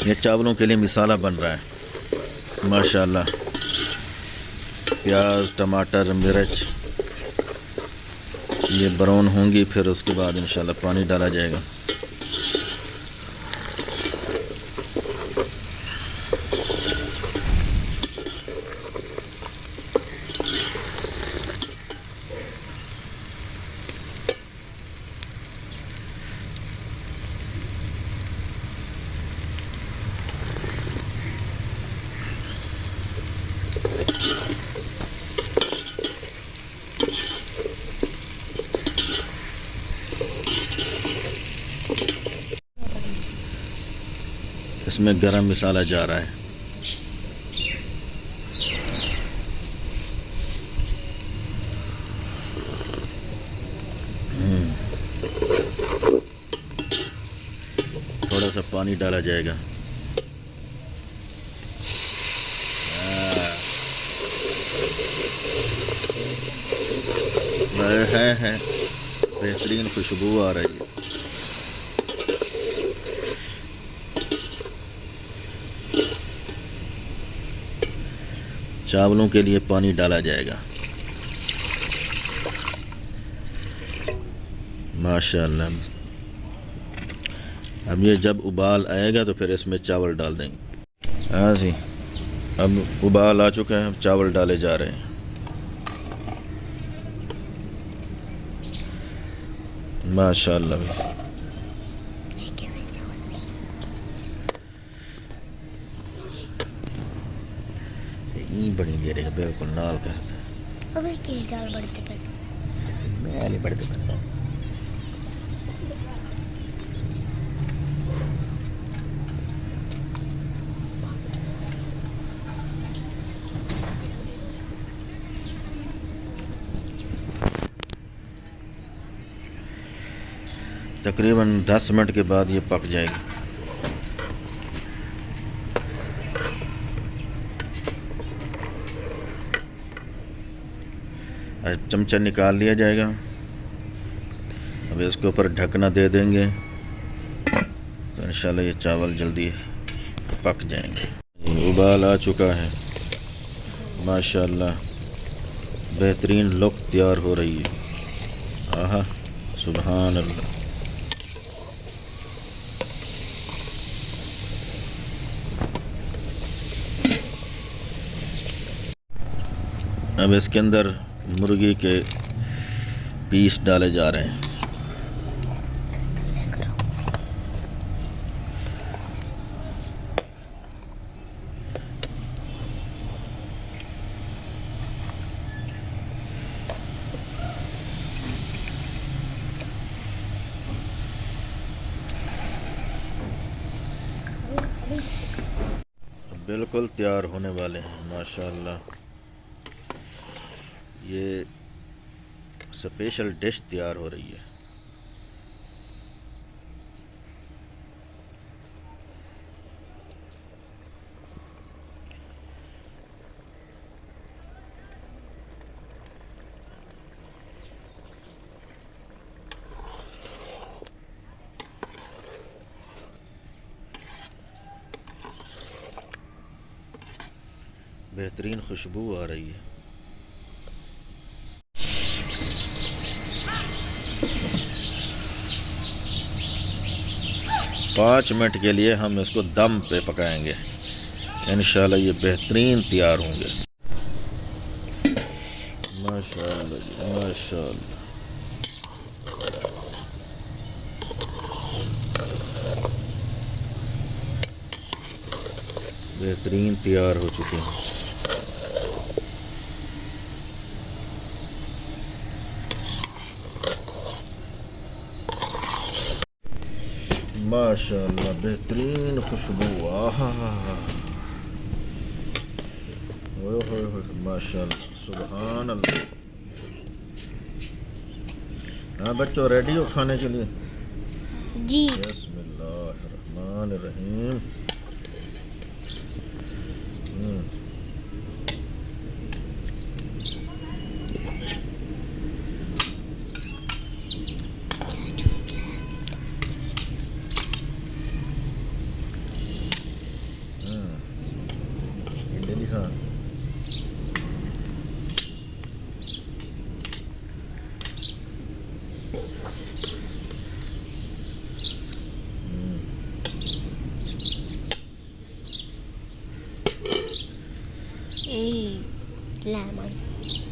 ये चावलों के लिए मिसाला बन रहा है माशाल्लाह। प्याज, टमाटर, मिर्च ये ब्राउन होंगी, फिर उसके बाद इंशाल्लाह पानी डाला जाएगा। इसमें गरम मसाला जा रहा है। थोड़ा सा पानी डाला जाएगा। है बेहतरीन खुशबू आ रही है। चावलों के लिए पानी डाला जाएगा माशाल्लाह। अब ये जब उबाल आएगा तो फिर इसमें चावल डाल देंगे। हाँ जी, अब उबाल आ चुका है, अब चावल डाले जा रहे हैं माशाल्लाह। बड़ी देर बिल्कुल नाल करता अबे के डाल बढ़ते कर मैं आले बढ़ते करता। तकरीबन 10 मिनट के बाद ये पक जाएगी। चमचा निकाल लिया जाएगा। अब इसके ऊपर ढकना दे देंगे तो इंशाल्लाह ये चावल जल्दी पक जाएंगे। उबाल आ चुका है माशाल्लाह, बेहतरीन लुक तैयार हो रही है। आहा सुभान अल्लाह। अब इसके अंदर मुर्गी के पीस डाले जा रहे हैं। बिल्कुल तैयार होने वाले हैं माशाल्लाह। ये स्पेशल डिश तैयार हो रही है। बेहतरीन खुशबू आ रही है। 5 मिनट के लिए हम इसको दम पे पकाएंगे, इंशाल्लाह ये बेहतरीन तैयार होंगे माशाल्लाह माशाल्लाह। बेहतरीन तैयार हो चुके हैं। माशाल्लाह बेहतरीन खुशबू। आहा माशाल्लाह सुभान अल्लाह। हाँ बच्चों, रेडी हो खाने के लिए? जी। बिस्मिल्लाहिर्रहमानिर्रहीम। हाँ लेमन